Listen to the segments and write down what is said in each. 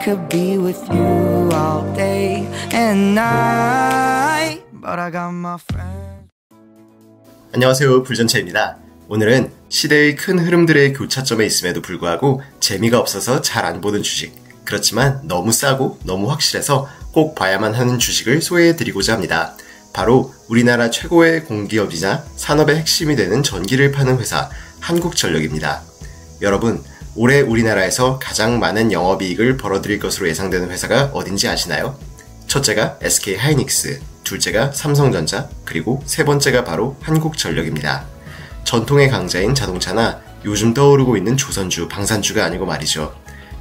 could be with you all day and night, but I got my friends. 안녕하세요, 불전체입니다. 오늘은 시대의 큰 흐름들의 교차점에 있음에도 불구하고 재미가 없어서 잘 안 보는 주식, 그렇지만 너무 싸고 너무 확실해서 꼭 봐야만 하는 주식을 소개해드리고자 합니다. 바로 우리나라 최고의 공기업이자 산업의 핵심이 되는 전기를 파는 회사 한국전력입니다. 여러분, 올해 우리나라에서 가장 많은 영업이익을 벌어들일 것으로 예상되는 회사가 어딘지 아시나요? 첫째가 SK하이닉스, 둘째가 삼성전자, 그리고 세 번째가 바로 한국전력입니다. 전통의 강자인 자동차나 요즘 떠오르고 있는 조선주, 방산주가 아니고 말이죠.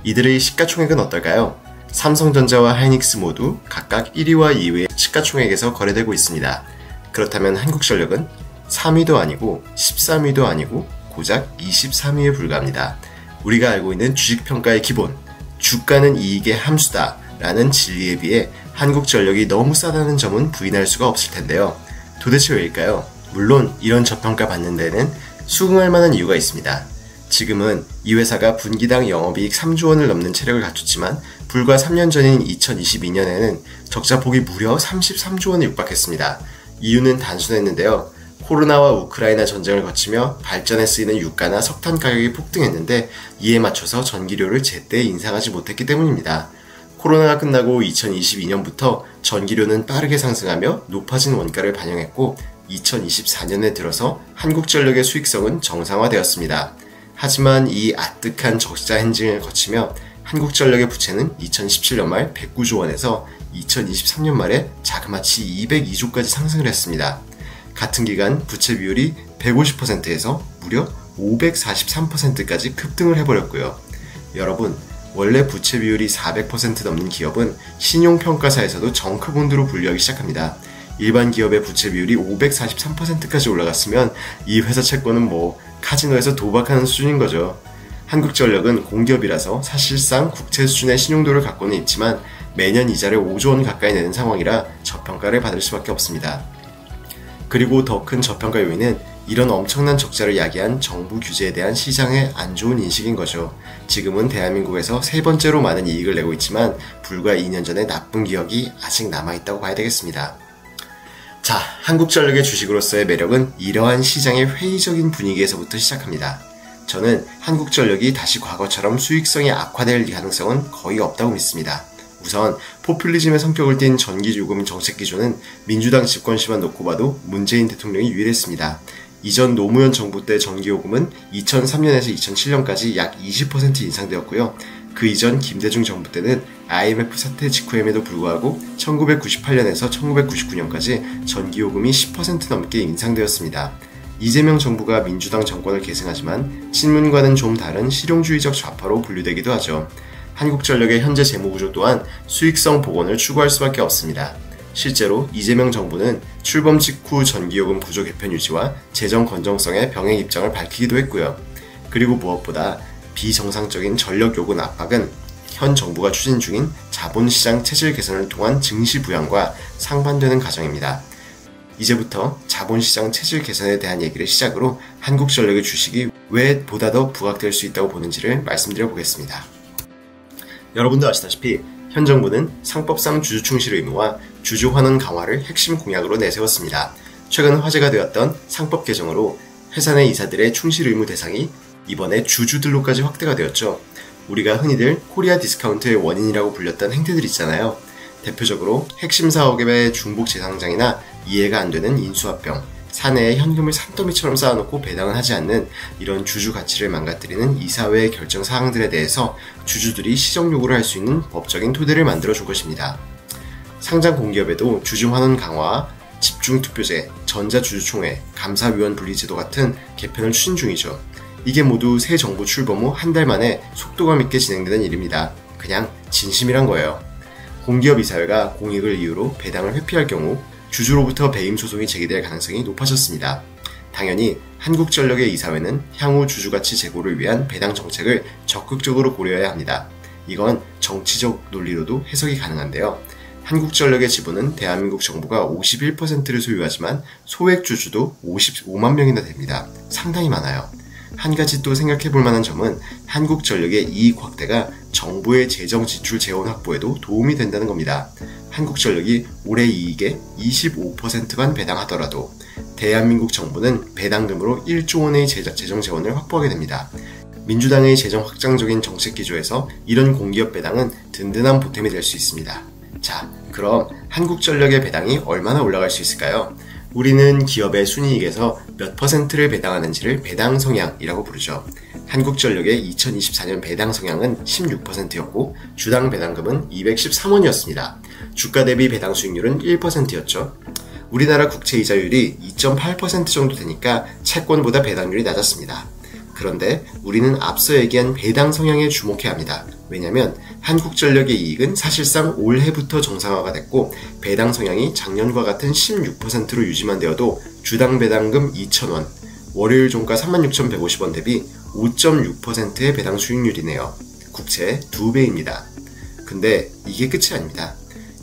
이들의 시가총액은 어떨까요? 삼성전자와 하이닉스 모두 각각 1위와 2위의 시가총액에서 거래되고 있습니다. 그렇다면 한국전력은 3위도 아니고 13위도 아니고 고작 23위에 불과합니다. 우리가 알고 있는 주식평가의 기본, 주가는 이익의 함수다 라는 진리에 비해 한국전력이 너무 싸다는 점은 부인할 수가 없을 텐데요. 도대체 왜일까요? 물론 이런 저평가 받는 데는 수긍할 만한 이유가 있습니다. 지금은 이 회사가 분기당 영업이익 3조 원을 넘는 체력을 갖췄지만 불과 3년 전인 2022년에는 적자폭이 무려 33조 원에 육박했습니다. 이유는 단순했는데요. 코로나와 우크라이나 전쟁을 거치며 발전에 쓰이는 유가나 석탄 가격이 폭등했는데 이에 맞춰서 전기료를 제때 인상하지 못했기 때문입니다. 코로나가 끝나고 2022년부터 전기료는 빠르게 상승하며 높아진 원가를 반영했고 2024년에 들어서 한국전력의 수익성은 정상화되었습니다. 하지만 이 아뜩한 적자 행진을 거치며 한국전력의 부채는 2017년 말 109조 원에서 2023년 말에 자그마치 202조까지 상승을 했습니다. 같은 기간 부채 비율이 150%에서 무려 543%까지 급등을 해버렸고요. 여러분, 원래 부채 비율이 400% 넘는 기업은 신용평가사에서도 정크본드로 분류하기 시작합니다. 일반 기업의 부채 비율이 543%까지 올라갔으면 이 회사 채권은 카지노에서 도박하는 수준인 거죠. 한국전력은 공기업이라서 사실상 국채 수준의 신용도를 갖고는 있지만 매년 이자를 5조 원 가까이 내는 상황이라 저평가를 받을 수밖에 없습니다. 그리고 더 큰 저평가 요인은 이런 엄청난 적자를 야기한 정부 규제에 대한 시장의 안 좋은 인식인 거죠. 지금은 대한민국에서 세 번째로 많은 이익을 내고 있지만 불과 2년 전에 나쁜 기억이 아직 남아있다고 봐야 되겠습니다. 자, 한국전력의 주식으로서의 매력은 이러한 시장의 회의적인 분위기에서부터 시작합니다. 저는 한국전력이 다시 과거처럼 수익성이 악화될 가능성은 거의 없다고 믿습니다. 우선 포퓰리즘의 성격을 띤 전기요금 정책 기조는 민주당 집권 시만 놓고 봐도 문재인 대통령이 유일했습니다. 이전 노무현 정부 때 전기요금은 2003년에서 2007년까지 약 20% 인상되었고요. 그 이전 김대중 정부 때는 IMF 사태 직후임에도 불구하고 1998년에서 1999년까지 전기요금이 10% 넘게 인상되었습니다. 이재명 정부가 민주당 정권을 계승하지만 친문과는 좀 다른 실용주의적 좌파로 분류되기도 하죠. 한국전력의 현재 재무구조 또한 수익성 복원을 추구할 수밖에 없습니다. 실제로 이재명 정부는 출범 직후 전기요금 구조 개편 유지와 재정 건전성의 병행 입장을 밝히기도 했고요. 그리고 무엇보다 비정상적인 전력 요금 압박은 현 정부가 추진 중인 자본시장 체질 개선을 통한 증시 부양과 상반되는 과정입니다. 이제부터 자본시장 체질 개선에 대한 얘기를 시작으로 한국전력의 주식이 왜 보다 더 부각될 수 있다고 보는지를 말씀드려 보겠습니다. 여러분도 아시다시피 현 정부는 상법상 주주 충실 의무와 주주 환원 강화를 핵심 공약으로 내세웠습니다. 최근 화제가 되었던 상법 개정으로 회사 내 이사들의 충실 의무 대상이 이번에 주주들로까지 확대가 되었죠. 우리가 흔히들 코리아 디스카운트의 원인이라고 불렸던 행태들 있잖아요. 대표적으로 핵심 사업의 중복 재상장이나 이해가 안 되는 인수합병, 사내에 현금을 산더미처럼 쌓아놓고 배당을 하지 않는 이런 주주 가치를 망가뜨리는 이사회의 결정 사항들에 대해서 주주들이 시정 요구를 할 수 있는 법적인 토대를 만들어준 것입니다. 상장 공기업에도 주주 환원 강화, 집중투표제, 전자주주총회, 감사위원 분리제도 같은 개편을 추진 중이죠. 이게 모두 새 정부 출범 후 한 달 만에 속도감 있게 진행되는 일입니다. 그냥 진심이란 거예요. 공기업 이사회가 공익을 이유로 배당을 회피할 경우 주주로부터 배임 소송이 제기될 가능성이 높아졌습니다. 당연히 한국전력의 이사회는 향후 주주가치 제고를 위한 배당 정책을 적극적으로 고려해야 합니다. 이건 정치적 논리로도 해석이 가능한데요. 한국전력의 지분은 대한민국 정부가 51%를 소유하지만 소액 주주도 55만 명이나 됩니다. 상당히 많아요. 한 가지 또 생각해 볼 만한 점은 한국전력의 이익 확대가 정부의 재정 지출 재원 확보에도 도움이 된다는 겁니다. 한국전력이 올해 이익의 25%만 배당하더라도 대한민국 정부는 배당금으로 1조 원의 재정 재원을 확보하게 됩니다. 민주당의 재정 확장적인 정책 기조에서 이런 공기업 배당은 든든한 보탬이 될 수 있습니다. 자, 그럼 한국전력의 배당이 얼마나 올라갈 수 있을까요? 우리는 기업의 순이익에서 몇 퍼센트를 배당하는지를 배당 성향이라고 부르죠. 한국전력의 2024년 배당 성향은 16%였고 주당 배당금은 213원이었습니다. 주가 대비 배당 수익률은 1%였죠. 우리나라 국채이자율이 2.8% 정도 되니까 채권보다 배당률이 낮았습니다. 그런데 우리는 앞서 얘기한 배당 성향에 주목해야 합니다. 왜냐하면 한국전력의 이익은 사실상 올해부터 정상화가 됐고 배당 성향이 작년과 같은 16%로 유지만 되어도 주당 배당금 2,000원, 월요일 종가 36,150원 대비 5.6%의 배당 수익률이네요. 국채 2배입니다. 근데 이게 끝이 아닙니다.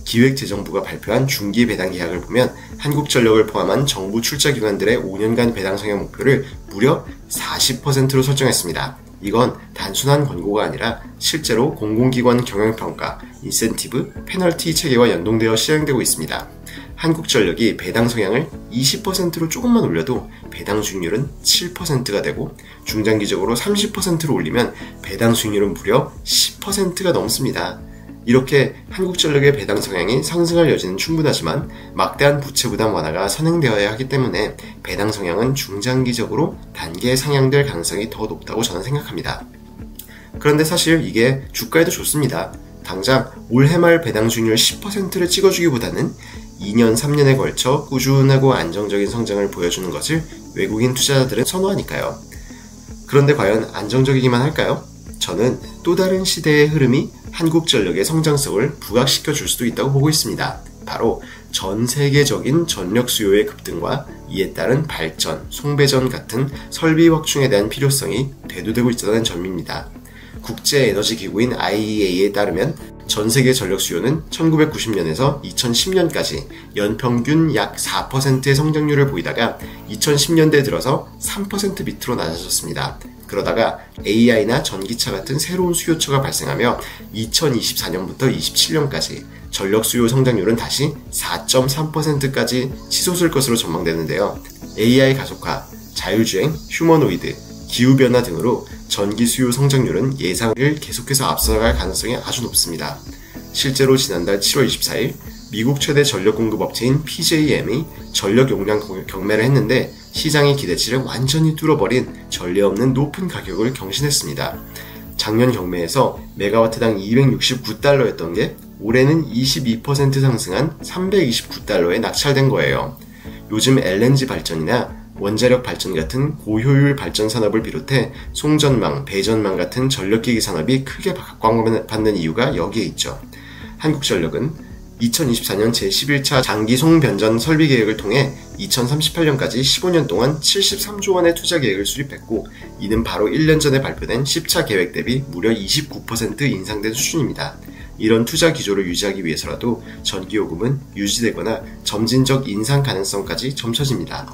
기획재정부가 발표한 중기 배당 계약을 보면 한국전력을 포함한 정부 출자기관들의 5년간 배당 성향 목표를 무려 40%로 설정했습니다. 이건 단순한 권고가 아니라 실제로 공공기관 경영평가, 인센티브, 페널티 체계와 연동되어 시행되고 있습니다. 한국전력이 배당 성향을 20%로 조금만 올려도 배당 수익률은 7%가 되고 중장기적으로 30%로 올리면 배당 수익률은 무려 10%가 넘습니다. 이렇게 한국전력의 배당 성향이 상승할 여지는 충분하지만 막대한 부채 부담 완화가 선행되어야 하기 때문에 배당 성향은 중장기적으로 단계 상향될 가능성이 더 높다고 저는 생각합니다. 그런데 사실 이게 주가에도 좋습니다. 당장 올해 말 배당 수익률 10%를 찍어주기보다는 2년, 3년에 걸쳐 꾸준하고 안정적인 성장을 보여주는 것을 외국인 투자자들은 선호하니까요. 그런데 과연 안정적이기만 할까요? 저는 또 다른 시대의 흐름이 한국전력의 성장성을 부각시켜 줄 수도 있다고 보고 있습니다. 바로 전 세계적인 전력 수요의 급등과 이에 따른 발전, 송배전 같은 설비 확충에 대한 필요성이 대두되고 있다는 점입니다. 국제에너지기구인 IEA에 따르면 전 세계 전력 수요는 1990년에서 2010년까지 연평균 약 4%의 성장률을 보이다가 2010년대에 들어서 3% 밑으로 낮아졌습니다. 그러다가 AI나 전기차 같은 새로운 수요처가 발생하며 2024년부터 27년까지 전력 수요 성장률은 다시 4.3%까지 치솟을 것으로 전망되는데요. AI 가속화, 자율주행, 휴머노이드, 기후변화 등으로 전기 수요 성장률은 예상을 계속해서 앞서갈 가능성이 아주 높습니다. 실제로 지난달 7월 24일 미국 최대 전력 공급 업체인 PJM이 전력 용량 경매를 했는데 시장의 기대치를 완전히 뚫어버린 전례 없는 높은 가격을 경신했습니다. 작년 경매에서 메가와트당 269달러였던 게 올해는 22% 상승한 329달러에 낙찰된 거예요. 요즘 LNG 발전이나 원자력 발전 같은 고효율 발전 산업을 비롯해 송전망, 배전망 같은 전력기기 산업이 크게 각광받는 이유가 여기에 있죠. 한국전력은 2024년 제11차 장기 송변전 설비 계획을 통해 2038년까지 15년 동안 73조 원의 투자 계획을 수립했고 이는 바로 1년 전에 발표된 10차 계획 대비 무려 29% 인상된 수준입니다. 이런 투자 기조를 유지하기 위해서라도 전기요금은 유지되거나 점진적 인상 가능성까지 점쳐집니다.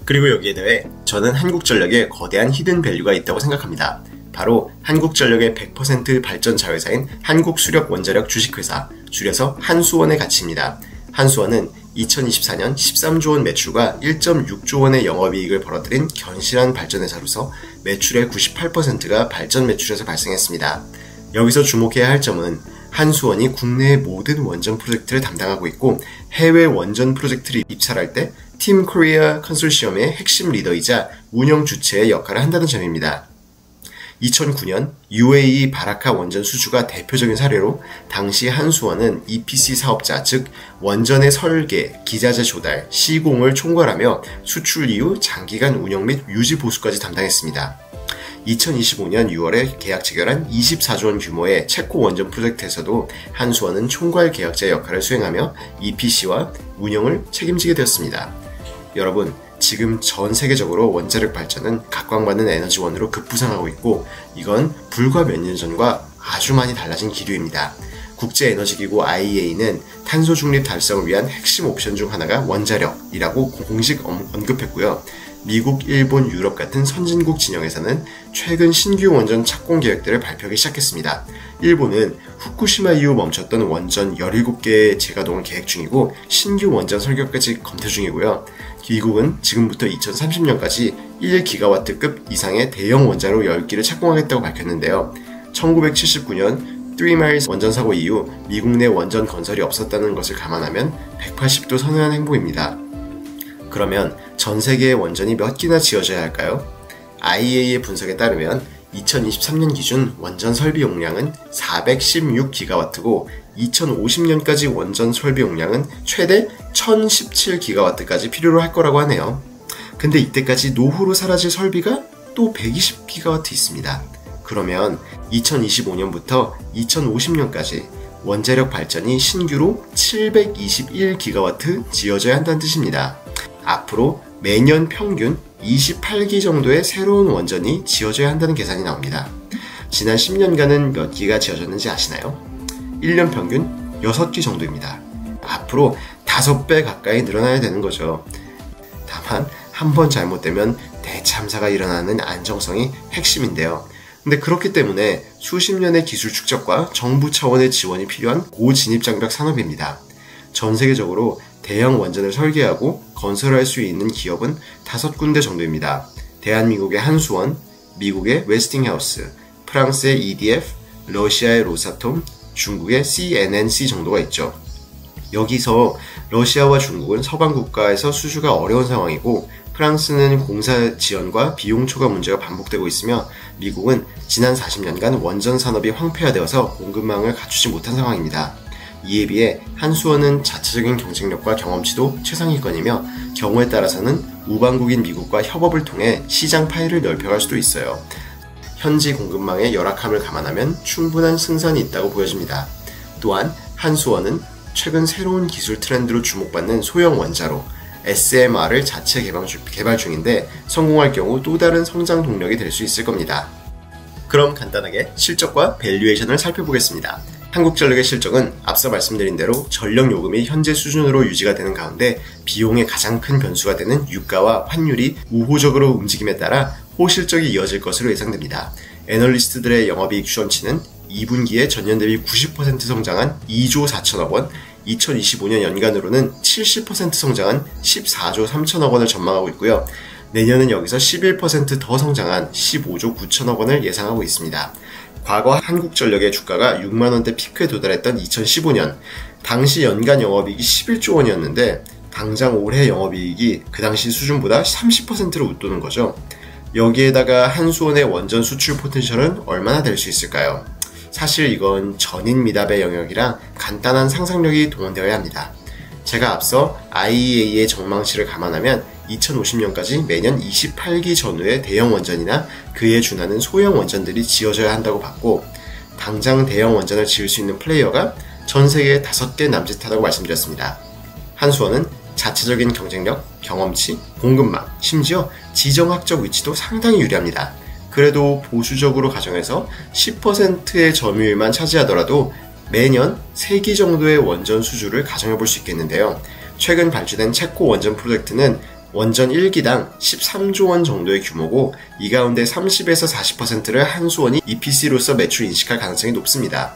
그리고 여기에 대해 저는 한국전력에 거대한 히든 밸류가 있다고 생각합니다. 바로 한국전력의 100% 발전 자회사인 한국수력원자력 주식회사, 줄여서 한수원의 가치입니다. 한수원은 2024년 13조 원 매출과 1.6조 원의 영업이익을 벌어들인 견실한 발전회사로서 매출의 98%가 발전 매출에서 발생했습니다. 여기서 주목해야 할 점은 한수원이 국내의 모든 원전 프로젝트를 담당하고 있고 해외 원전 프로젝트를 입찰할 때 팀 코리아 컨소시엄의 핵심 리더이자 운영 주체의 역할을 한다는 점입니다. 2009년 UAE 바라카 원전 수주가 대표적인 사례로 당시 한수원은 EPC 사업자, 즉 원전의 설계, 기자재 조달, 시공을 총괄하며 수출 이후 장기간 운영 및 유지 보수까지 담당했습니다. 2025년 6월에 계약 체결한 24조 원 규모의 체코 원전 프로젝트에서도 한수원은 총괄 계약자 역할을 수행하며 EPC와 운영을 책임지게 되었습니다. 여러분, 지금 전 세계적으로 원자력 발전은 각광받는 에너지원으로 급부상하고 있고 이건 불과 몇 년 전과 아주 많이 달라진 기류입니다. 국제에너지기구 IEA는 탄소 중립 달성을 위한 핵심 옵션 중 하나가 원자력이라고 공식 언급했고요. 미국, 일본, 유럽 같은 선진국 진영에서는 최근 신규 원전 착공 계획들을 발표하기 시작했습니다. 일본은 후쿠시마 이후 멈췄던 원전 17개의 재가동을 계획 중이고 신규 원전 설계까지 검토 중이고요. 미국은 지금부터 2030년까지 1기가와트급 이상의 대형 원자로 10기를 착공하겠다고 밝혔는데요. 1979년 3마일스 원전 사고 이후 미국 내 원전 건설이 없었다는 것을 감안하면 180도 선회한 행보입니다. 그러면 전 세계의 원전이 몇 기나 지어져야 할까요? IEA의 분석에 따르면 2023년 기준 원전 설비 용량은 416기가와트고 2050년까지 원전 설비 용량은 최대 1017기가와트까지 필요로 할 거라고 하네요. 근데 이때까지 노후로 사라질 설비가 또 120기가와트 있습니다. 그러면 2025년부터 2050년까지 원자력 발전이 신규로 721기가와트 지어져야 한다는 뜻입니다. 앞으로 매년 평균 28기 정도의 새로운 원전이 지어져야 한다는 계산이 나옵니다. 지난 10년간은 몇 기가 지어졌는지 아시나요? 1년 평균 6기 정도입니다. 앞으로 5배 가까이 늘어나야 되는 거죠. 다만 한 번 잘못되면 대참사가 일어나는 안정성이 핵심인데요. 근데 그렇기 때문에 수십 년의 기술 축적과 정부 차원의 지원이 필요한 고진입장벽 산업입니다. 전 세계적으로 대형 원전을 설계하고 건설할 수 있는 기업은 5군데 정도입니다. 대한민국의 한수원, 미국의 웨스팅하우스, 프랑스의 EDF, 러시아의 로사톰, 중국의 CNNC 정도가 있죠. 여기서 러시아와 중국은 서방 국가에서 수주가 어려운 상황이고 프랑스는 공사 지연과 비용 초과 문제가 반복되고 있으며 미국은 지난 40년간 원전 산업이 황폐화되어서 공급망을 갖추지 못한 상황입니다. 이에 비해 한수원은 자체적인 경쟁력과 경험치도 최상위권이며 경우에 따라서는 우방국인 미국과 협업을 통해 시장 파일을 넓혀갈 수도 있어요. 현지 공급망의 열악함을 감안하면 충분한 승산이 있다고 보여집니다. 또한 한수원은 최근 새로운 기술 트렌드로 주목받는 소형 원자로 SMR을 자체 개발 중인데 성공할 경우 또 다른 성장 동력이 될 수 있을 겁니다. 그럼 간단하게 실적과 밸류에이션을 살펴보겠습니다. 한국전력의 실적은 앞서 말씀드린 대로 전력 요금이 현재 수준으로 유지가 되는 가운데 비용의 가장 큰 변수가 되는 유가와 환율이 우호적으로 움직임에 따라 호실적이 이어질 것으로 예상됩니다. 애널리스트들의 영업이익 추정치는 2분기에 전년 대비 90% 성장한 2조 4천억 원, 2025년 연간으로는 70% 성장한 14조 3천억 원을 전망하고 있고요. 내년은 여기서 11% 더 성장한 15조 9천억 원을 예상하고 있습니다. 과거 한국전력의 주가가 6만원대 피크에 도달했던 2015년, 당시 연간 영업이익이 11조 원이었는데 당장 올해 영업이익이 그 당시 수준보다 30%로 웃도는 거죠. 여기에다가 한수원의 원전 수출 포텐셜은 얼마나 될 수 있을까요? 사실 이건 전인 미답의 영역이라 간단한 상상력이 동원되어야 합니다. 제가 앞서 IEA의 전망치를 감안하면 2050년까지 매년 28기 전후의 대형 원전이나 그에 준하는 소형 원전들이 지어져야 한다고 봤고 당장 대형 원전을 지을 수 있는 플레이어가 전 세계에 5개 남짓하다고 말씀드렸습니다. 한수원은 자체적인 경쟁력, 경험치, 공급망, 심지어 지정학적 위치도 상당히 유리합니다. 그래도 보수적으로 가정해서 10%의 점유율만 차지하더라도 매년 3기 정도의 원전 수주를 가정해 볼 수 있겠는데요. 최근 발주된 체코 원전 프로젝트는 원전 1기당 13조 원 정도의 규모고 이 가운데 30에서 40%를 한수원이 EPC로서 매출 인식할 가능성이 높습니다.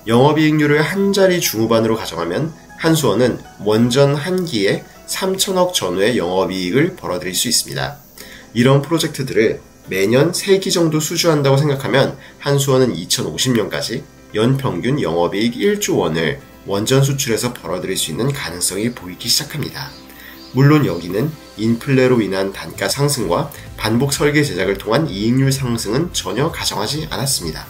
영업이익률을 한 자리 중후반으로 가정하면 한수원은 원전 1기에 3천억 전후의 영업이익을 벌어들일 수 있습니다. 이런 프로젝트들을 매년 3기 정도 수주한다고 생각하면 한수원은 2050년까지 연평균 영업이익 1조 원을 원전 수출에서 벌어들일 수 있는 가능성이 보이기 시작합니다. 물론 여기는 인플레로 인한 단가 상승과 반복 설계 제작을 통한 이익률 상승은 전혀 가정하지 않았습니다.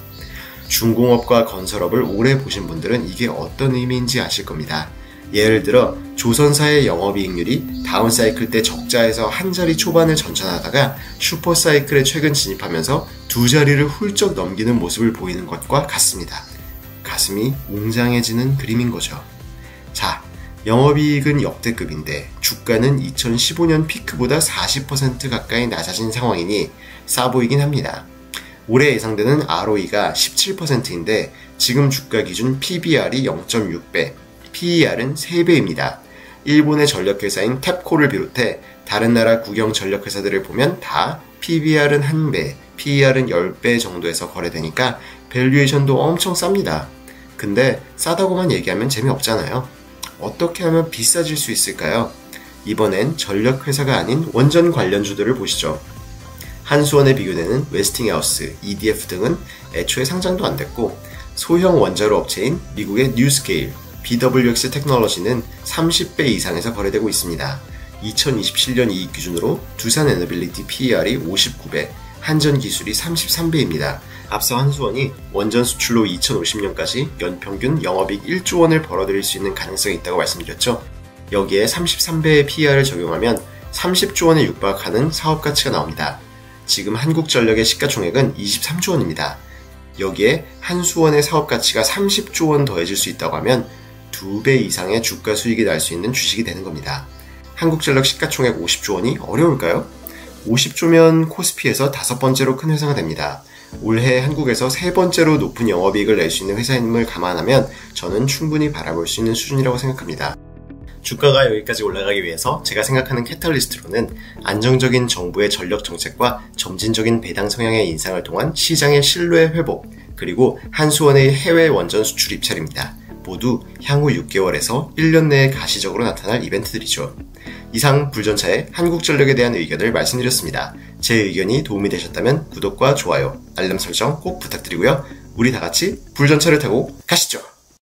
중공업과 건설업을 오래 보신 분들은 이게 어떤 의미인지 아실 겁니다. 예를 들어 조선사의 영업이익률이 다운사이클 때 적자에서 한 자리 초반을 전전하다가 슈퍼사이클에 최근 진입하면서 2자리를 훌쩍 넘기는 모습을 보이는 것과 같습니다. 가슴이 웅장해지는 그림인 거죠. 자, 영업이익은 역대급인데 주가는 2015년 피크보다 40% 가까이 낮아진 상황이니 싸 보이긴 합니다. 올해 예상되는 ROE가 17%인데 지금 주가 기준 PBR이 0.6배, PER은 3배입니다. 일본의 전력회사인 탭코를 비롯해 다른 나라 국영 전력회사들을 보면 다 PBR은 1배, PER은 10배 정도에서 거래되니까 밸류에이션도 엄청 쌉니다. 근데 싸다고만 얘기하면 재미없잖아요. 어떻게 하면 비싸질 수 있을까요? 이번엔 전력회사가 아닌 원전 관련주들을 보시죠. 한수원에 비교되는 웨스팅하우스, EDF 등은 애초에 상장도 안 됐고, 소형 원자로 업체인 미국의 뉴스케일, BWX 테크놀로지는 30배 이상에서 거래되고 있습니다. 2027년 이익 기준으로 두산 에너빌리티 PER이 59배, 한전 기술이 33배입니다. 앞서 한수원이 원전 수출로 2050년까지 연평균 영업이익 1조 원을 벌어들일 수 있는 가능성이 있다고 말씀드렸죠. 여기에 33배의 PER을 적용하면 30조 원에 육박하는 사업 가치가 나옵니다. 지금 한국전력의 시가총액은 23조 원입니다. 여기에 한수원의 사업 가치가 30조 원 더해질 수 있다고 하면 2배 이상의 주가 수익이 날 수 있는 주식이 되는 겁니다. 한국전력 시가총액 50조 원이 어려울까요? 50조면 코스피에서 5번째로 큰 회사가 됩니다. 올해 한국에서 3번째로 높은 영업이익을 낼 수 있는 회사임을 감안하면 저는 충분히 바라볼 수 있는 수준이라고 생각합니다. 주가가 여기까지 올라가기 위해서 제가 생각하는 캐탈리스트로는 안정적인 정부의 전력 정책과 점진적인 배당 성향의 인상을 통한 시장의 신뢰 회복, 그리고 한수원의 해외 원전 수출 입찰입니다. 모두 향후 6개월에서 1년 내에 가시적으로 나타날 이벤트들이죠. 이상 불전차의 한국전력에 대한 의견을 말씀드렸습니다. 제 의견이 도움이 되셨다면 구독과 좋아요, 알람 설정 꼭 부탁드리고요. 우리 다같이 불전차를 타고 가시죠.